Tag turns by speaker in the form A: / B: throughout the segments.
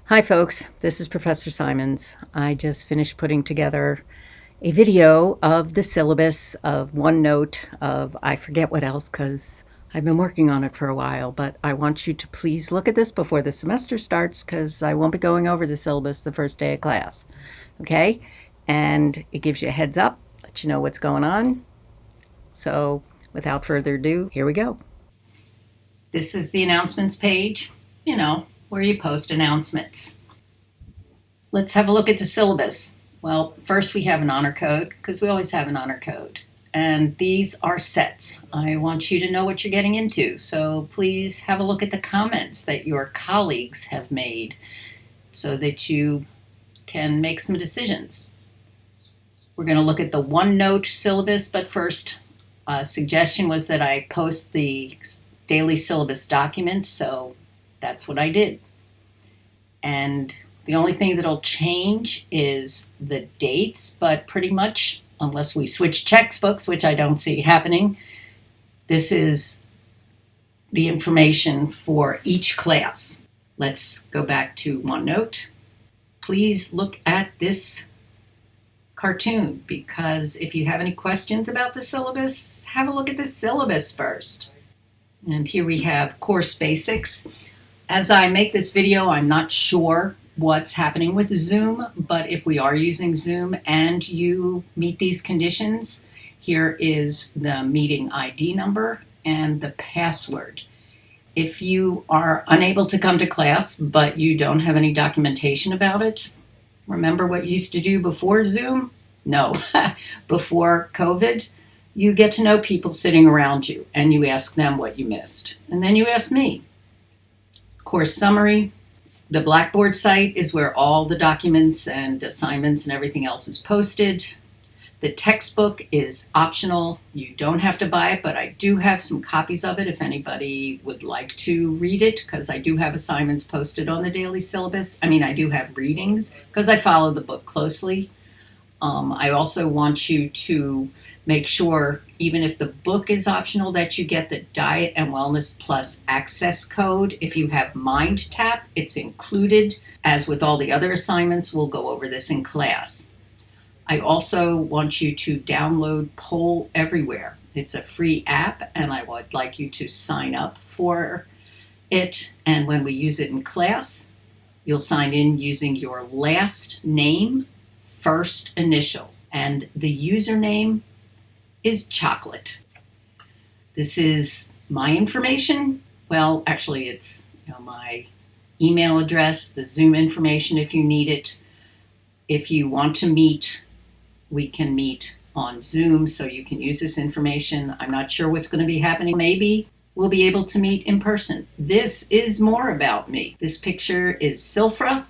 A: Hi folks, this is Professor Simons. I just finished putting together a video of the syllabus, of OneNote, of I forget what else because I've been working on it for a while, but I want you to please look at this before the semester starts because I won't be going over the syllabus the first day of class. Okay? And it gives you a heads up, let you know what's going on. So without further ado, here we go. This is the announcements page, where you post announcements. Let's have a look at the syllabus. Well, first we have an honor code, because we always have an honor code. And these are sets. I want you to know what you're getting into. So please have a look at the comments that your colleagues have made so that you can make some decisions. We're going to look at the OneNote syllabus, but first, a suggestion was that I post the daily syllabus document, so that's what I did. And the only thing that'll change is the dates, but pretty much, unless we switch textbooks, which I don't see happening, this is the information for each class. Let's go back to OneNote. Please look at this cartoon, because if you have any questions about the syllabus, have a look at the syllabus first. And here we have course basics. As I make this video, I'm not sure what's happening with Zoom, but if we are using Zoom and you meet these conditions, here is the meeting ID number and the password. If you are unable to come to class, but you don't have any documentation about it, remember what you used to do before Zoom? No, before COVID, you get to know people sitting around you and you ask them what you missed. And then you ask me. Course summary. The Blackboard site is where all the documents and assignments and everything else is posted. The textbook is optional. You don't have to buy it, but I do have some copies of it if anybody would like to read it, because I do have assignments posted on the daily syllabus. I do have readings because I follow the book closely. I also want you to make sure, even if the book is optional, that you get the Diet and Wellness Plus access code. If you have MindTap, it's included. As with all the other assignments, we'll go over this in class. I also want you to download Poll Everywhere. It's a free app, and I would like you to sign up for it. And when we use it in class, you'll sign in using your last name, first initial, and the username is chocolate. This is my information. Well, actually, it's my email address, the Zoom information if you need it. If you want to meet, we can meet on Zoom, so you can use this information. I'm not sure what's going to be happening. Maybe we'll be able to meet in person. This is more about me. This picture is Silfra.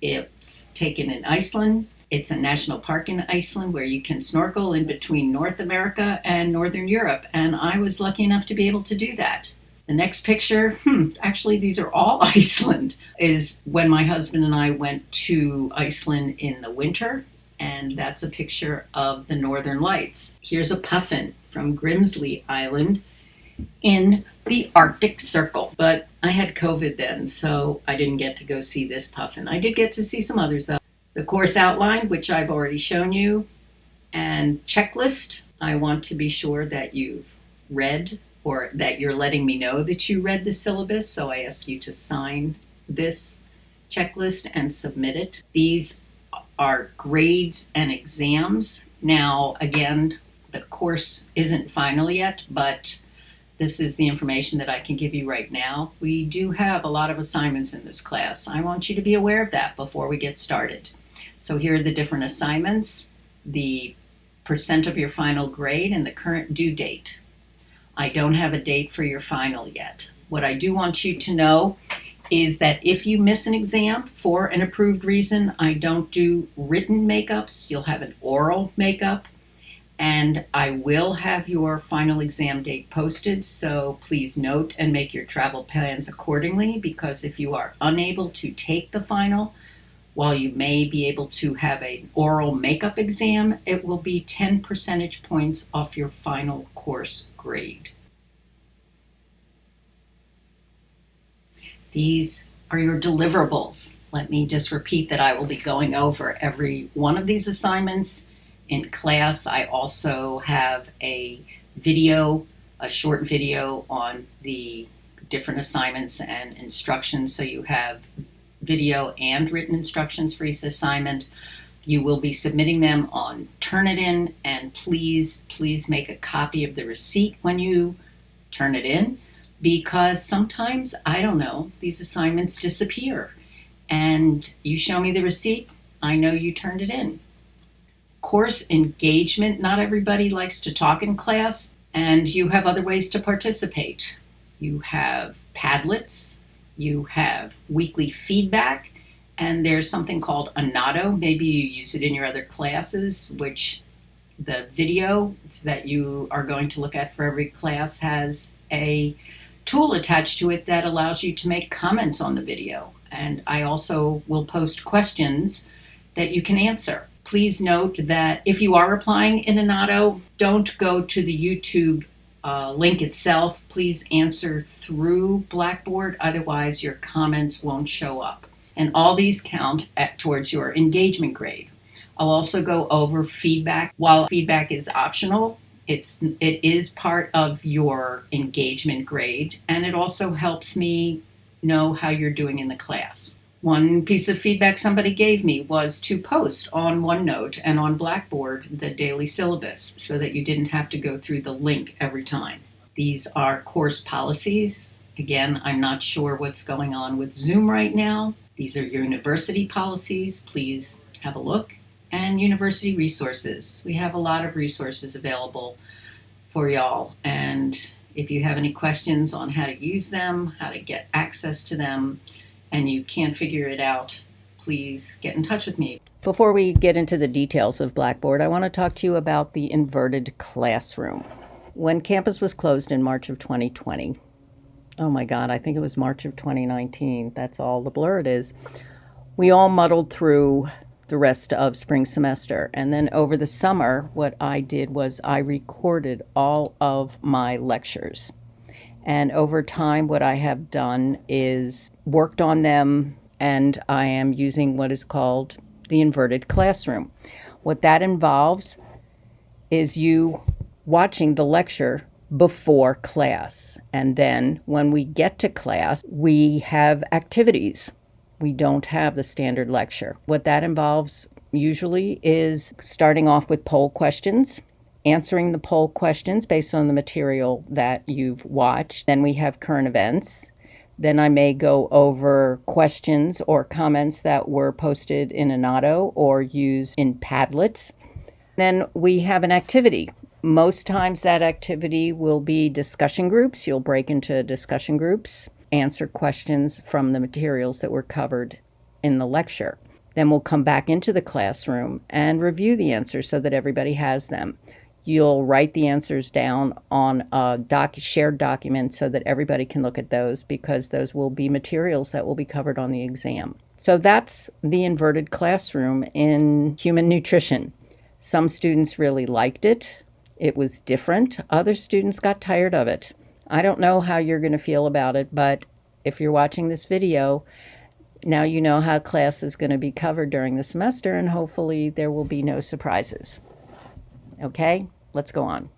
A: It's taken in Iceland. It's a national park in Iceland where you can snorkel in between North America and Northern Europe, and I was lucky enough to be able to do that. The next picture, actually these are all Iceland, is when my husband and I went to Iceland in the winter, and that's a picture of the Northern Lights. Here's a puffin from Grimsley Island in the Arctic Circle, but I had COVID then, so I didn't get to go see this puffin. I did get to see some others though. The course outline, which I've already shown you, and checklist. I want to be sure that you've read, or that you're letting me know that you read the syllabus, so I ask you to sign this checklist and submit it. These are grades and exams. Now, again, the course isn't final yet, but this is the information that I can give you right now. We do have a lot of assignments in this class. I want you to be aware of that before we get started. So here are the different assignments, the percent of your final grade, and the current due date. I don't have a date for your final yet. What I do want you to know is that if you miss an exam for an approved reason, I don't do written makeups. You'll have an oral makeup, and I will have your final exam date posted, so please note and make your travel plans accordingly, because if you are unable to take the final, while you may be able to have an oral makeup exam, it will be 10 percentage points off your final course grade. These are your deliverables. Let me just repeat that I will be going over every one of these assignments in class. I also have a video, a short video on the different assignments and instructions, so you have video and written instructions for each assignment. You will be submitting them on Turnitin, and please make a copy of the receipt when you turn it in, because sometimes, I don't know, these assignments disappear. And you show me the receipt, I know you turned it in. Course engagement, not everybody likes to talk in class, and you have other ways to participate. You have Padlets, you have weekly feedback, and there's something called Anato. Maybe you use it in your other classes, which the video that you are going to look at for every class has a tool attached to it that allows you to make comments on the video. And I also will post questions that you can answer. Please note that if you are applying in Anato, don't go to the YouTube link itself. Please answer through Blackboard, otherwise your comments won't show up. And all these count towards your engagement grade. I'll also go over feedback. While feedback is optional, it is part of your engagement grade, and it also helps me know how you're doing in the class. One piece of feedback somebody gave me was to post on OneNote and on Blackboard the daily syllabus so that you didn't have to go through the link every time. These are course policies. Again, I'm not sure what's going on with Zoom right now. These are university policies. Please have a look. And university resources. We have a lot of resources available for y'all. And if you have any questions on how to use them, how to get access to them, and you can't figure it out, please get in touch with me. Before we get into the details of Blackboard, I want to talk to you about the inverted classroom. When campus was closed in March of 2020, oh my God, I think it was March of 2019, that's all the blur it is, we all muddled through the rest of spring semester. And then over the summer, what I did was I recorded all of my lectures. And over time, what I have done is worked on them, and I am using what is called the inverted classroom. What that involves is you watching the lecture before class. And then when we get to class, we have activities. We don't have the standard lecture. What that involves usually is starting off with poll questions, answering the poll questions based on the material that you've watched. Then we have current events. Then I may go over questions or comments that were posted in Anato or used in Padlet. Then we have an activity. Most times that activity will be discussion groups. You'll break into discussion groups, answer questions from the materials that were covered in the lecture. Then we'll come back into the classroom and review the answers so that everybody has them. You'll write the answers down on a shared document so that everybody can look at those, because those will be materials that will be covered on the exam. So that's the inverted classroom in human nutrition. Some students really liked it. It was different. Other students got tired of it. I don't know how you're going to feel about it, but if you're watching this video, now you know how class is going to be covered during the semester, and hopefully there will be no surprises. Okay, let's go on.